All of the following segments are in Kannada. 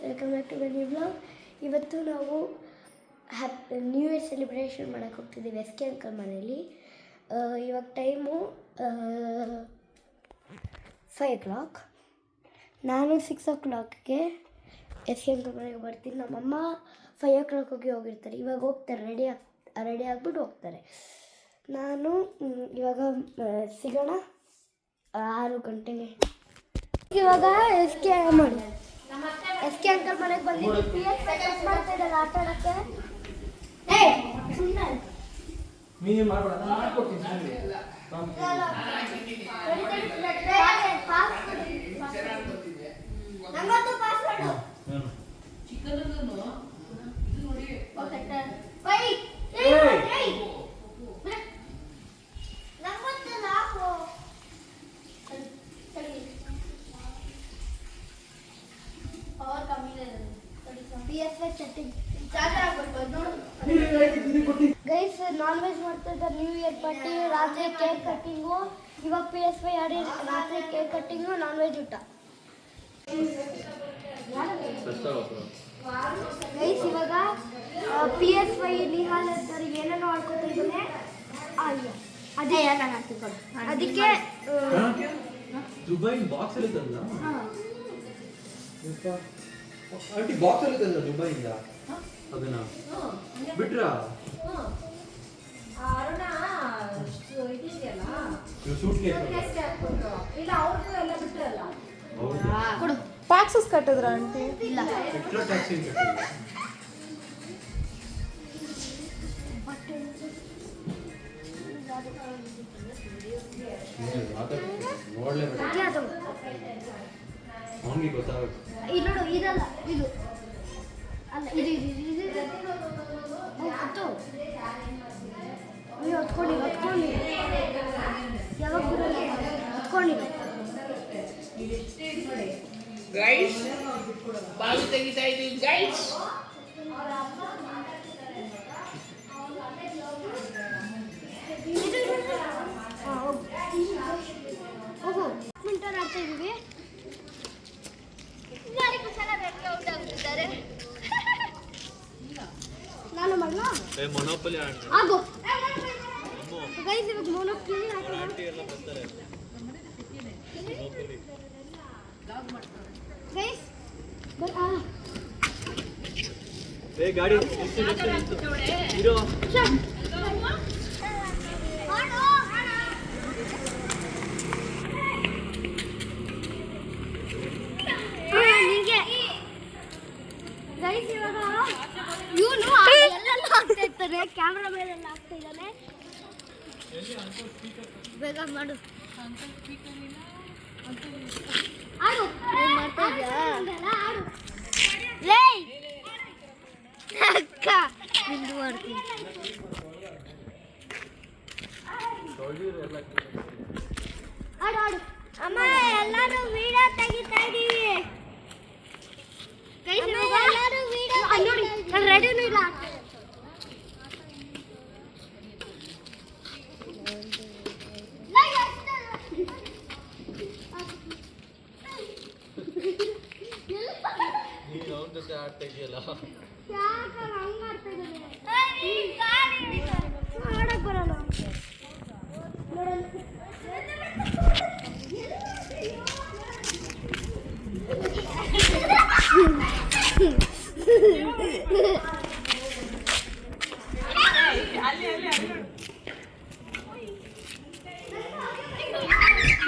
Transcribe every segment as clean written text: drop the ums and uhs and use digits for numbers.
Welcome back to my new blog. ಇವತ್ತು ನಾವು ನ್ಯೂ ಇಯರ್ ಸೆಲೆಬ್ರೇಷನ್ ಮಾಡೋಕ್ಕೆ ಹೋಗ್ತಿದ್ದೀವಿ ಎಸ್ ಕೆ ಅಂಕಲ್ ಮನೇಲಿ. ಇವಾಗ ಟೈಮು 5 o'clock. ನಾನು 6 o'clockಗೆ ಎಸ್ ಕೆ ಅಂಕಲ್ ಮನೆಗೆ ಬರ್ತೀನಿ. ನಮ್ಮಮ್ಮ 5 o'clock ಹೋಗಿರ್ತಾರೆ. ಇವಾಗ ಹೋಗ್ತಾರೆ, ರೆಡಿ ಆಗಿಬಿಟ್ಟು ಹೋಗ್ತಾರೆ. ನಾನು ಇವಾಗ ಸಿಗೋಣ 6 ಗಂಟೆಗೆ. ಇವಾಗ ಎಸ್ ಕೆ ಅಂಕಲ್ ಮನೆಗೆ ಬಂದಿದ್ದೀವಿ. ಮಾಡ್ತಾ ಇದ್ದಾರೆ ಆಟ ಆಡೋಕ್ಕೆ. ಗೈಸ್, ನಾನ್ ವೆಜ್ ಮಾಡ್ತಾ ಇದ್ದಾರೆ. ನ್ಯೂ ಇಯರ್ ಪಾರ್ಟಿ, ರಾತ್ರಿ ಕೇಕ್ ಕಟ್ಟಿಂಗು. ಇವಾಗ PS5 ಆಡಿ ರಾತ್ರಿ ಕೇಕ್ ಕಟ್ಟಿಂಗು, ನಾನ್ ವೆಜ್ ಊಟ. ಗೈಸ್, ಇವಾಗ PS5 ನಿಹಾಲ್ ಅಂತಾರೆ ಏನೇನೋ ಆಡ್ಕೊತಾ ಇದ್ದಾನೆ. ಅದೇ ಅದಕ್ಕೆ ದುಬೈ ಬಾಕ್ಸ್ ಅಲ್ಲಿ ತಂದ ಆಂಟಿ ಬಾಕ್ಸ್ ಅಲ್ಲಿ ತಂದ ದುಬೈಯಿಂದ ಅದನ್ನ ಬಿಟ್ರಾ ಅರುಣ ಇದೆಯಲ್ಲ ಸೂಟ್ ಕೇಸ್ ಇಲ್ಲ ಅವ್ರಿಗೂ ಎಲ್ಲ ಬಿಟ್ರಲ್ಲ ಕೊಡು. ಟ್ಯಾಕ್ಸಸ್ ಕಟ್ಟಿದ್ರ ಆಂಟಿ? ಇಲ್ಲ, ಎಕ್ಸ್ಟ್ರಾ ಟ್ಯಾಕ್ಸ್ ಏನು ಕಟ್ಟಿಲ್ಲ. ಅವನಿಗೆ ಗೊತ್ತಾಗುತ್ತೆ. ಇದು ನೋಡು, ಇದಲ್ಲ, ಇದು ಅಲ್ಲ, ಇದು ಇದು ಇದು ಹೊತ್ಕೊಂಡು ಯಾವಾಗ ಬರಲ್ಲ, ಹೊತ್ಕೊಂಡು ಗೈಸ್ ಬಾವಿ ತೆಗಿತಾ ಇದೀವಿ ಗೈಸ್. ಹೋಗು ಮಿಂಟರ್ ಆಡ್ತಾ ಇದೀವಿ. ನಾನು ಮಾಡಲ ಮೊನೋಪಲಿ ಆಗೋ ಗೈಸ್. ಇವಾಗ ಮೊನೋಪಲಿ ಗೈಸ್ ಗಾಡಿ ಇರೋ ಗೈಸ್. ಇವಾಗ ಇವನು ಎಲ್ಲೆಲ್ಲ ಆಗ್ತಾ ಇರ್ತಾರೆ, ಕ್ಯಾಮ್ರಾ ಮೇಲೆಲ್ಲ ಆಗ್ತಾ ಇದ್ದಾನೆ. ಬೇಗ ಮಾಡು. ಆಡು ಮಾಡ್ತಾ ಇದ್ಯಾ? ಆಡು ಲೇ ಅಕ್ಕ ನಿಂದು ಮಾಡ್ತೀನಿ. ಆಡು ಆಡು. ಅಮ್ಮ ಎಲ್ಲರೂ ವಿಡಿಯೋ ತೆಗಿತಾ ಇದೀವಿ. ಗೈಸ್, ಎಲ್ಲರೂ ವಿಡಿಯೋ ನೋಡಿ, ನಾನು ರೆಡಿನೂ ಇಲ್ಲ. ಆಡ್ತಾ ಇದೆಯಲ್ಲ, ಆಡಕ್ ಬರಲ್ಲ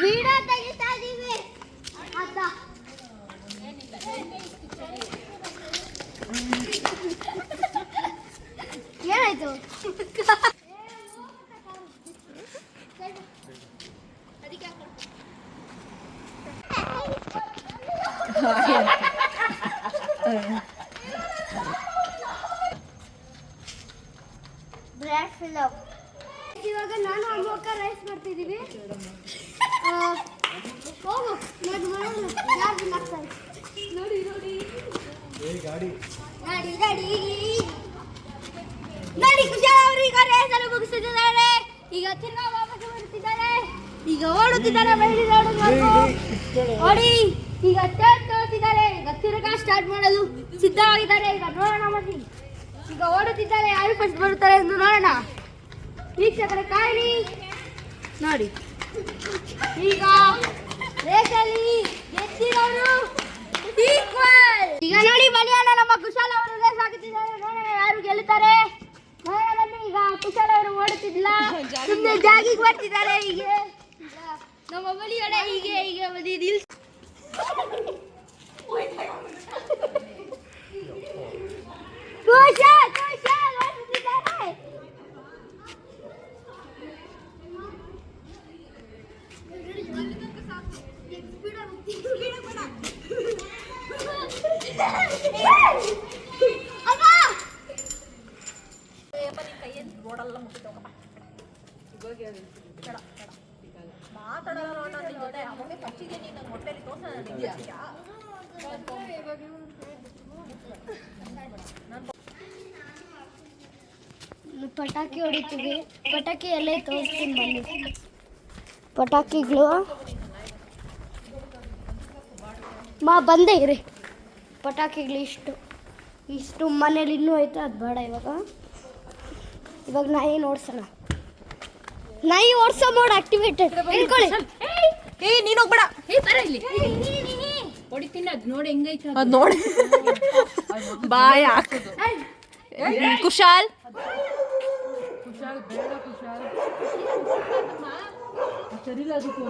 ವಿಡಿಯೋ ತೆಗಿತಾ ಇದೀವಿ. ಅತ್ತ ಏನಾಯ್ತು? Bread fill up. ಇವಾಗ ನಾನು ಅಮ್ಮಕ್ಕ ರೈಸ್ ಮಾಡ್ತಿದ್ದೀವಿ. ಹೋಗು ನೋಡಿ ಮಾಡೋಣ ಯಾರು ಬಿಲ್ಲಾಗ್ತಾರೆ. ನೋಡಿ ನೋಡಿ ಗಾಡಿ ನೋಡಿ ನೋಡಿ ನೋಡಿ ಕುಶಾಲ್ ಅವರು ಈಗ ರೇಸನ್ನು ಮುಗಿಸುತ್ತಿದ್ದಾರೆ. ಈಗ ತಿನ್ನ ವಾಪಸ್ ಬರುತ್ತಿದ್ದಾರೆ. ಈಗ ಓಡುತ್ತಿದ್ದಾರೆ. ಬೈಲಿ ಓಡಿ ಈಗ ತೋರಿಸಿದ್ದಾರೆ. ಈಗ ತಿರುಗಾ ಸ್ಟಾರ್ಟ್ ಮಾಡಲು ಸಿದ್ಧವಾಗಿದ್ದಾರೆ. ಈಗ ನೋಡೋಣ ಬನ್ನಿ. ಈಗ ಓಡುತ್ತಿದ್ದಾರೆ. ಯಾರು ಫಸ್ಟ್ ಬರುತ್ತಾರೆ ಎಂದು ನೋಡೋಣ. ವೀಕ್ಷಕರ ಕಾಯಿರಿ ನೋಡಿ. ಈಗ ರೇಸಲ್ಲಿ ಗೆದ್ದಿರೋರು ಈಕ್ವಲ್. ಈಗ ನೋಡಿ ಬಲಿಯಾಣ ನಮ್ಮ ಕುಶಾಲ್ ಅವರು ರೇಸ್ ಹಾಕುತ್ತಿದ್ದಾರೆ. ನೋಡೋಣ ಯಾರು ಗೆಲ್ಲುತ್ತಾರೆ. ನೋಡೋಣ ಬನ್ನಿ. ಈಗ ಕುಶಾಲ್ ಅವರು ಓಡುತ್ತಿಲ್ಲ, ಸುಮ್ಮನೆ ಜಾಗಿಂಗ್ ಮಾಡ್ತಿದ್ದಾರೆ. ಹೀಗೆ ನಮ್ಮ ಬಲಿಯೋಣ ಹೀಗೆ ಹೀಗೆ ಬದಿ ನಿಲ್ಸ್. ಕುಶಾಲ್ ಕುಶಾಲ್ ಓಡುತ್ತಿದ್ದಾರೆ. ಪಟಾಕಿ ಹೊಡಿತೀವಿ. ಪಟಾಕಿ ಎಲ್ಲ ತೋರಿಸ್ತೀನಿ ಬನ್ನಿ. ಪಟಾಕಿಗಳು ಬಂದೇ ಇರಿ. ಪಟಾಕಿಗಳು ಇಷ್ಟು ಮನೇಲಿ ಇನ್ನೂ ಐತೆ. ಅದು ಬೇಡ ಇವಾಗ ನಾಯಿ ಓಡಿಸೋಣ. ನಾಯಿ ಓಡಿಸೋ ಮೋಡ್ ಆಕ್ಟಿವೇಟೆಡ್. ಹೇಳ್ಕೊಳ್ಳಿ. ನೀನು ಹೋಗ್ಬೇಡ. ಬರ ಇಲ್ಲಿ ಹೊಡಿತೀನಿ. ಅದು ನೋಡಿ ಹೆಂಗೈತೆ ಅದು ನೋಡಿ ಬಾಯ ಕುಶಾಲ್ ಬೇಡ ಕುಶಾಲ್ ಸರಿಲ್ಲ. ಅದಕ್ಕೆ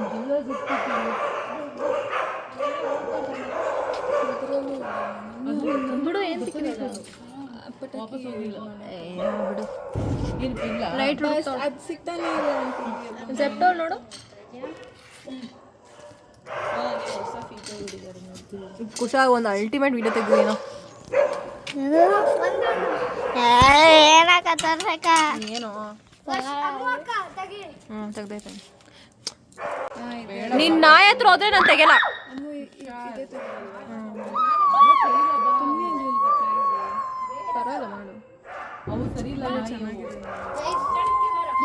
ಬಿಡು. ಏನು ಸಿಕ್ಕಿಲ್ಲ. ಲೈಟ್ ಅದು ಸಿಗ್ತಾನೆ ಜೆಪ್ಟೋ ನೋಡು. ಕುಶಾಲ್ ಒಂದು ಅಲ್ಟಿಮೇಟ್ ವಿಡಿಯೋ ತೆಗ್ದೇನೋ. ಏನೋ ತೆಗ್ದೈತೆ. ನಿನ್ನ ನಾಯಿ ಹತ್ರ ಹೋದ್ರೆ ನಾನು ತೆಗೆಲ್ಲ.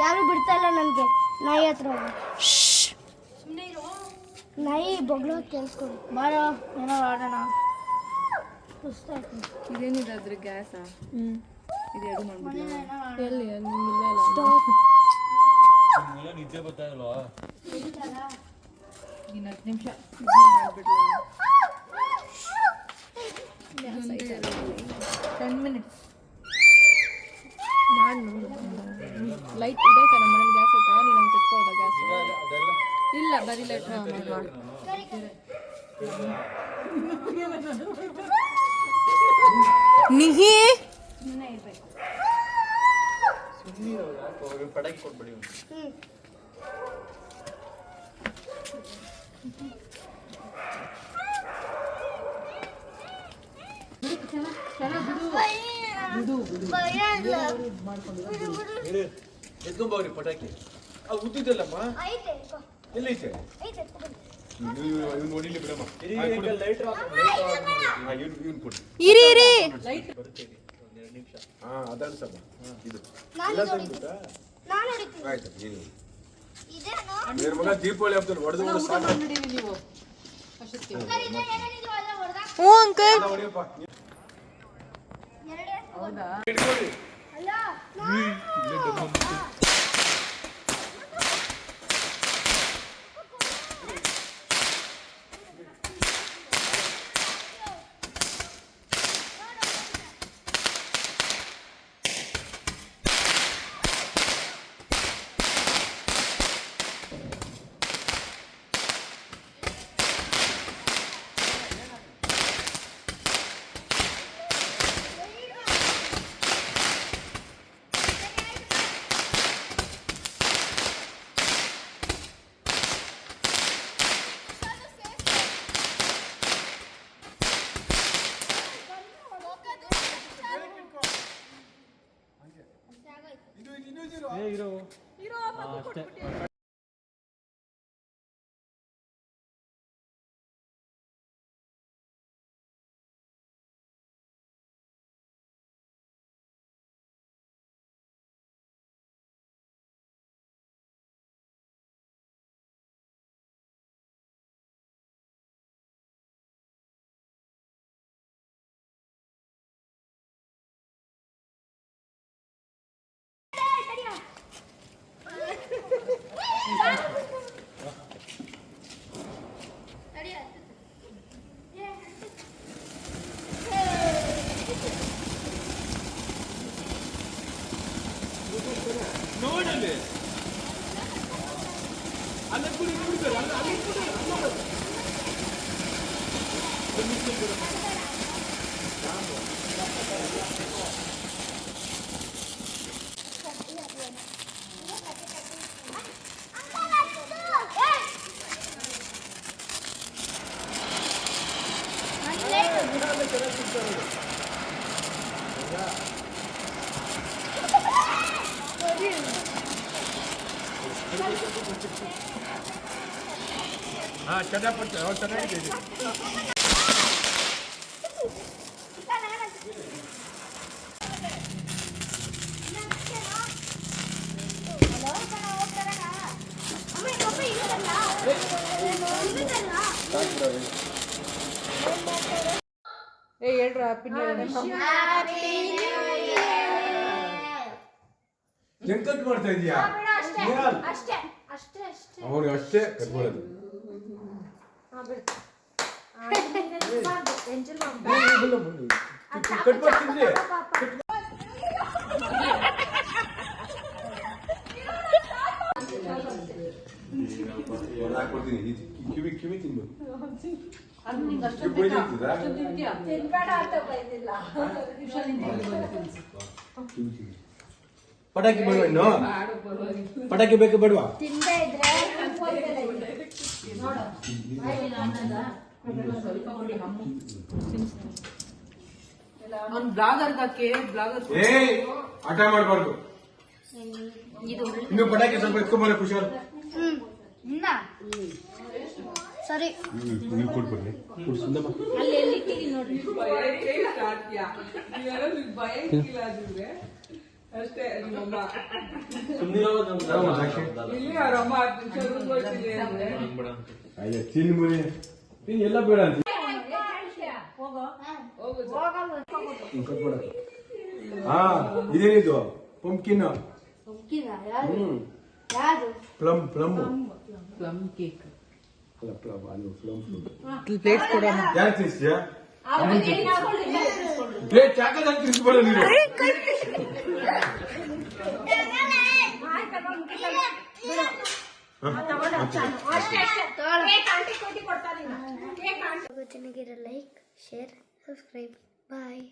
ಯಾರು ಬಿಡ್ತಾ ಇಲ್ಲ ನನಗೆ ನಾಯಿ ಹತ್ರ ಹೋಗಿ. ನಾಯಿ ಬಗ್ಲು ಕೇಳಿಸ್ಕೊಂಡು ಬಾರೋ ಏನೋ ಆಡೋಣ. ಇದೇನಿದೆ ಅದ್ರ ಗ್ಯಾಸ? ಇದು ಎದು ಮಾಡ್ಬಿಟ್ಟು ಎಲ್ಲಿ ನಿದ್ದೆ ಬರ್ತಾ ಇಲ್ವಾ? ಇನ್ನು 10 ನಿಮಿಷ ಮಾಡ್ಬಿಡ್ಲಾ? 10 ಮಿನಿಟ್ಸ್ ಮಾಡಿ ನೋಡು. ಲೈಟ್ ಇದೈತಾ ನಮ್ಮ ಮನೇಲಿ? ಗ್ಯಾಸ್ ಐತಾ? ನೀನು ನಮ್ಗೆ ತೆತ್ಕೊಳ್ಳೋದ ಗ್ಯಾಸ್? ಇಲ್ಲ ಬರೀ ಲೈಟ್ ಮಾಡಿ. ನಿಹಿ ಪಟಾಕಿ ಕೊಟ್ಬಿಡಿ. ಎತ್ಕೊಂಬೋಗ್ರಿ ಪಟಾಕಿ. ಅದು ಉದ್ದಿದ್ದಲ್ಲಮ್ಮ ಎಲ್ಲೈತೆ? ಇವ್ನು ನೋಡಿಲಿ ಬಿಡಮ್ಮ. ಇವ್ನು ಕೊಡಿ. ಇರಿ ಇರಿ ಬರುತ್ತೆ 2 ನಿಮಿಷ. ಅದನ್ಸಮ್ಮ ಇದು ಆಯ್ತು. ಮಗ ದೀಪಾವಳಿ ಹಬ್ಬದಲ್ಲಿ ಹೊಡೆದು ಸಾಕು. ಹ್ಞೂ ಅಂಕಲ್. ಹಿಡ್ಕೊಳ್ಳಿ. ಹಾ ಚೆನ್ನಾಗಿ ಚೆನ್ನಾಗಿದೆ ಇದು. ಏ ಹೇಳ್ರ ಹೆಂಗ್ ಕಟ್ ಮಾಡ್ತಾ ಇದೀಯಾ ಅವ್ರಿಗೆ ಅಷ್ಟೇ ಕಟ್ ಮಾಡೋದು. ಕಟ್ ಮಾಡ್ತಿದ್ರಿ ಹಾಕೊಡ್ತೀನಿ ಕಿವಿ ಕಿವಿ ತಿನ್ಬೇಕು. ಪಟಾಕಿ ಬೇಡವಾ ಇನ್ನು? ಪಟಾಕಿ ಬೇಕು ಬೇಡವಾ? ಏ ಆಟ ಮಾಡಬಾರ್ದು. ಇನ್ನು ಪಟಾಕಿ ಸ್ವಲ್ಪ ಎತ್ಕೊಂಬರ ಖುಷಿಯಾರ್. ಸರಿ ನೀವು ಕೊಡ್ಬರ್ಲಿ ತಿನ್ಬಿಡಿ ಎಲ್ಲ ಬೇಡ ಅಂತ ಹಾ ಇದೇನಿದು pumpkin plum plum plum cake ಅಲ್ಲ ಪ್ಲಮ್ ಅದು ಪ್ಲಮ್ ಪ್ಲೇಟ್ಸ್ ಕೊಡ ಯಾರು ತಿನ್ಸ್ತೀಯಾ? ಪ್ಲೇಟ್ ಚಾಕದ ತಿನ್ಸ್ಬೇಡ ನೀನು. ಚೆನ್ನಾಗಿರೋ ಲೈಕ್ ಶೇರ್ ಸಬ್ಸ್ಕ್ರೈಬ್ ಬಾಯ್.